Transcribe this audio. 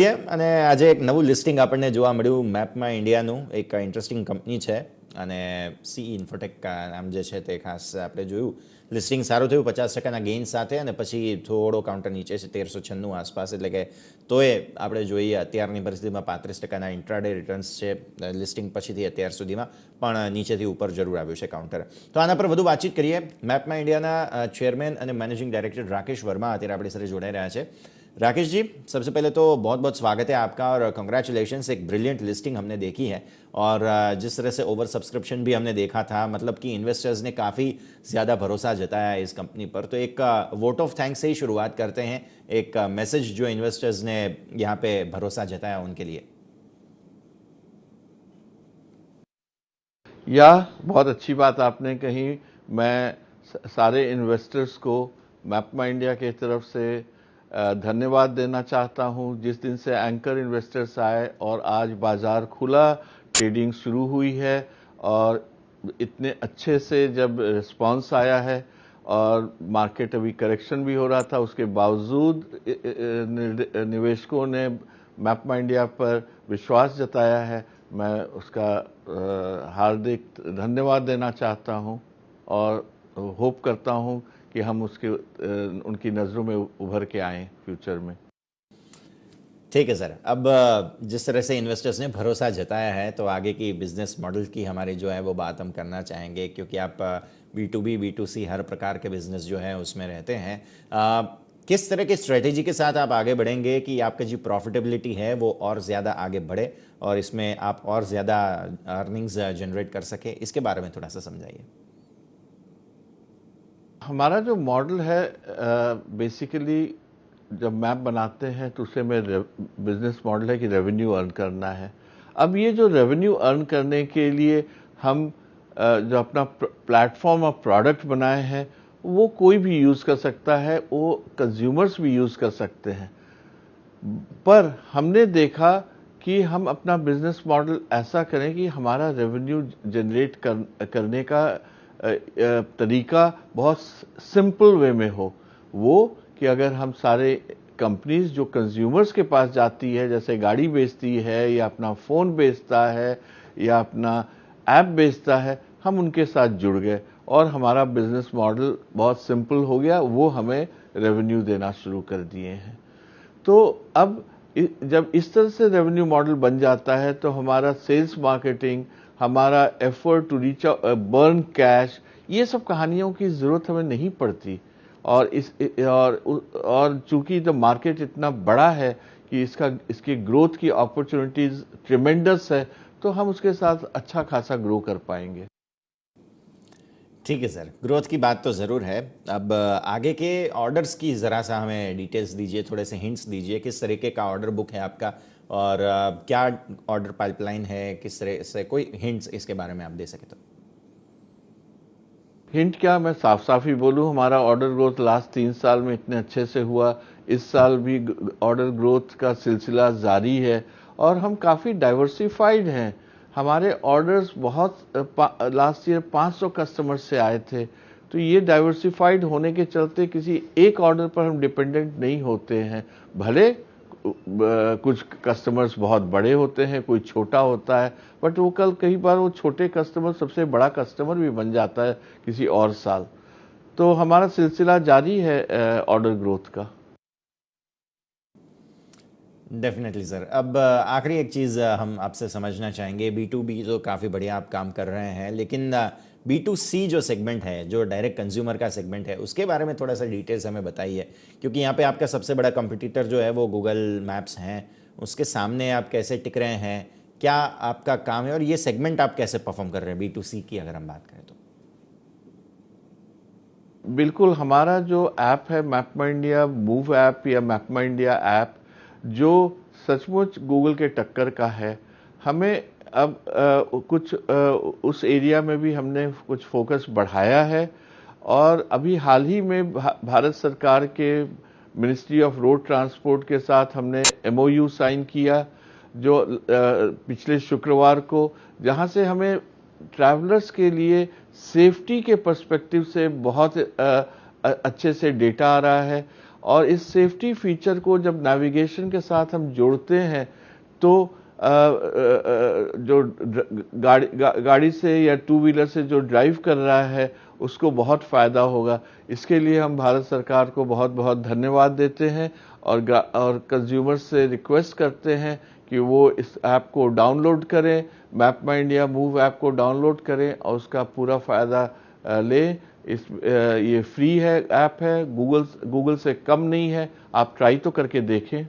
અને આજે એક નવું લિસ્ટિંગ આપણને જોવા મળ્યું મેપમાં ઇન્ડિયાનું એક ઇન્ટરેસ્ટિંગ કંપની છે અને સીઈ ઇન્ફોટેક નામ જે છે તે ખાસ આપણે જોયું લિસ્ટિંગ સારું થયું 50% ગેઇન સાથે અને પછી થોડો કાઉન્ટર નીચે છે 1396 આસપાસ એટલે કે તોય આપણે જોઈએ અત્યારની પરિસ્થિતિમાં 35% ઇન્ટ્રાડે રિટર્ન્સ છે લિસ્ટિંગ પછીથી અત્યાર સુધીમાં પણ નીચેથી ઉપર જરૂર આવ્યું છે કાઉન્ટર તો આના પર વધુ વાતચીત કરીએ મેપમાં ઇન્ડિયાના ચેરમેન અને મેનેजिंग डायरेक्टर राकेश वर्मा અત્યારે આપણી સાથે જોડાઈ રહ્યા છે राकेश जी, सबसे पहले तो बहुत बहुत स्वागत है आपका और कंग्रेचुलेशंस। एक ब्रिलियंट लिस्टिंग हमने देखी है और जिस तरह से ओवर सब्सक्रिप्शन भी हमने देखा था, मतलब कि इन्वेस्टर्स ने काफ़ी ज़्यादा भरोसा जताया इस कंपनी पर। तो एक वोट ऑफ थैंक्स से ही शुरुआत करते हैं, एक मैसेज जो इन्वेस्टर्स ने यहाँ पे भरोसा जताया उनके लिए। बहुत अच्छी बात आपने कही। मैं सारे इन्वेस्टर्स को मैपमा इंडिया की तरफ से धन्यवाद देना चाहता हूं। जिस दिन से एंकर इन्वेस्टर्स आए और आज बाजार खुला, ट्रेडिंग शुरू हुई है और इतने अच्छे से जब रिस्पांस आया है और मार्केट अभी करेक्शन भी हो रहा था, उसके बावजूद निवेशकों ने मैपमा इंडिया पर विश्वास जताया है। मैं उसका हार्दिक धन्यवाद देना चाहता हूं और होप करता हूं कि हम उनकी नज़रों में उभर के आए फ्यूचर में। ठीक है सर, अब जिस तरह से इन्वेस्टर्स ने भरोसा जताया है तो आगे की बिजनेस मॉडल की हमारी जो है वो बात हम करना चाहेंगे, क्योंकि आप B2B, B2C हर प्रकार के बिजनेस जो है उसमें रहते हैं। किस तरह की स्ट्रेटेजी के साथ आप आगे बढ़ेंगे कि आपका जो प्रॉफिटेबिलिटी है वो और ज़्यादा आगे बढ़े और इसमें आप और ज़्यादा अर्निंग्स जनरेट कर सके, इसके बारे में थोड़ा सा समझाइए। हमारा जो मॉडल है बेसिकली जब मैप बनाते हैं तो उससे में बिजनेस मॉडल है कि रेवेन्यू अर्न करना है। अब ये जो रेवेन्यू अर्न करने के लिए हम जो अपना प्लेटफॉर्म और प्रोडक्ट बनाए हैं वो कोई भी यूज़ कर सकता है, वो कंज्यूमर्स भी यूज़ कर सकते हैं। पर हमने देखा कि हम अपना बिजनेस मॉडल ऐसा करें कि हमारा रेवेन्यू जनरेट करने का तरीका बहुत सिंपल वे में हो। वो कि अगर हम सारे कंपनीज जो कंज्यूमर्स के पास जाती है, जैसे गाड़ी बेचती है या अपना फ़ोन बेचता है या अपना ऐप बेचता है, हम उनके साथ जुड़ गए और हमारा बिजनेस मॉडल बहुत सिंपल हो गया। वो हमें रेवेन्यू देना शुरू कर दिए हैं। तो अब जब इस तरह से रेवेन्यू मॉडल बन जाता है तो हमारा सेल्स मार्केटिंग, हमारा effort to reach burn cash, ये सब कहानियों की ज़रूरत हमें नहीं पड़ती। और चूंकि द मार्केट इतना बड़ा है कि इसकी ग्रोथ की अपॉर्चुनिटीज ट्रिमेंडस है, तो हम उसके साथ अच्छा खासा ग्रो कर पाएंगे। ठीक है सर, ग्रोथ की बात तो ज़रूर है। अब आगे के ऑर्डर्स की ज़रा सा हमें डिटेल्स दीजिए, थोड़े से हिंट्स दीजिए, किस तरीके का ऑर्डर बुक है आपका और क्या ऑर्डर पाइपलाइन है, किस तरह से, कोई हिंट्स इसके बारे में आप दे सके तो। हिंट क्या, मैं साफ साफ ही बोलूं, हमारा ऑर्डर ग्रोथ लास्ट 3 साल में इतने अच्छे से हुआ, इस साल भी ऑर्डर ग्रोथ का सिलसिला जारी है और हम काफ़ी डाइवर्सिफाइड हैं। हमारे ऑर्डर्स बहुत लास्ट ईयर 500 कस्टमर्स से आए थे, तो ये डाइवर्सिफाइड होने के चलते किसी एक ऑर्डर पर हम डिपेंडेंट नहीं होते हैं। भले कुछ कस्टमर्स बहुत बड़े होते हैं, कोई छोटा होता है, बट वो कई बार वो छोटे कस्टमर सबसे बड़ा कस्टमर भी बन जाता है किसी और साल। तो हमारा सिलसिला जारी है ऑर्डर ग्रोथ का। डेफिनेटली सर, अब आखिरी एक चीज़ हम आपसे समझना चाहेंगे। B2B तो काफ़ी बढ़िया आप काम कर रहे हैं, लेकिन B2C जो सेगमेंट है, जो डायरेक्ट कंज्यूमर का सेगमेंट है, उसके बारे में थोड़ा सा डिटेल्स हमें बताइए, क्योंकि यहाँ पे आपका सबसे बड़ा कंपटीटर जो है वो गूगल मैप्स हैं। उसके सामने आप कैसे टिक रहे हैं, क्या आपका काम है और ये सेगमेंट आप कैसे परफॉर्म कर रहे हैं B2C की अगर हम बात करें तो। बिल्कुल, हमारा जो ऐप है मैपमा इंडिया मूव ऐप या मैपमा इंडिया ऐप, जो सचमुच गूगल के टक्कर का है। हमें अब कुछ उस एरिया में भी हमने कुछ फोकस बढ़ाया है और अभी हाल ही में भारत सरकार के मिनिस्ट्री ऑफ रोड ट्रांसपोर्ट के साथ हमने MOU साइन किया जो पिछले शुक्रवार को, जहां से हमें ट्रैवलर्स के लिए सेफ्टी के पर्सपेक्टिव से बहुत अच्छे से डेटा आ रहा है और इस सेफ्टी फीचर को जब नेविगेशन के साथ हम जोड़ते हैं तो जो गाड़ी से या टू व्हीलर से जो ड्राइव कर रहा है उसको बहुत फ़ायदा होगा। इसके लिए हम भारत सरकार को बहुत बहुत धन्यवाद देते हैं और कंज्यूमर्स से रिक्वेस्ट करते हैं कि वो इस ऐप को डाउनलोड करें, मैप माई इंडिया मूव ऐप को डाउनलोड करें और उसका पूरा फ़ायदा लें। ये फ्री है, ऐप है, गूगल से कम नहीं है, आप ट्राई तो करके देखें।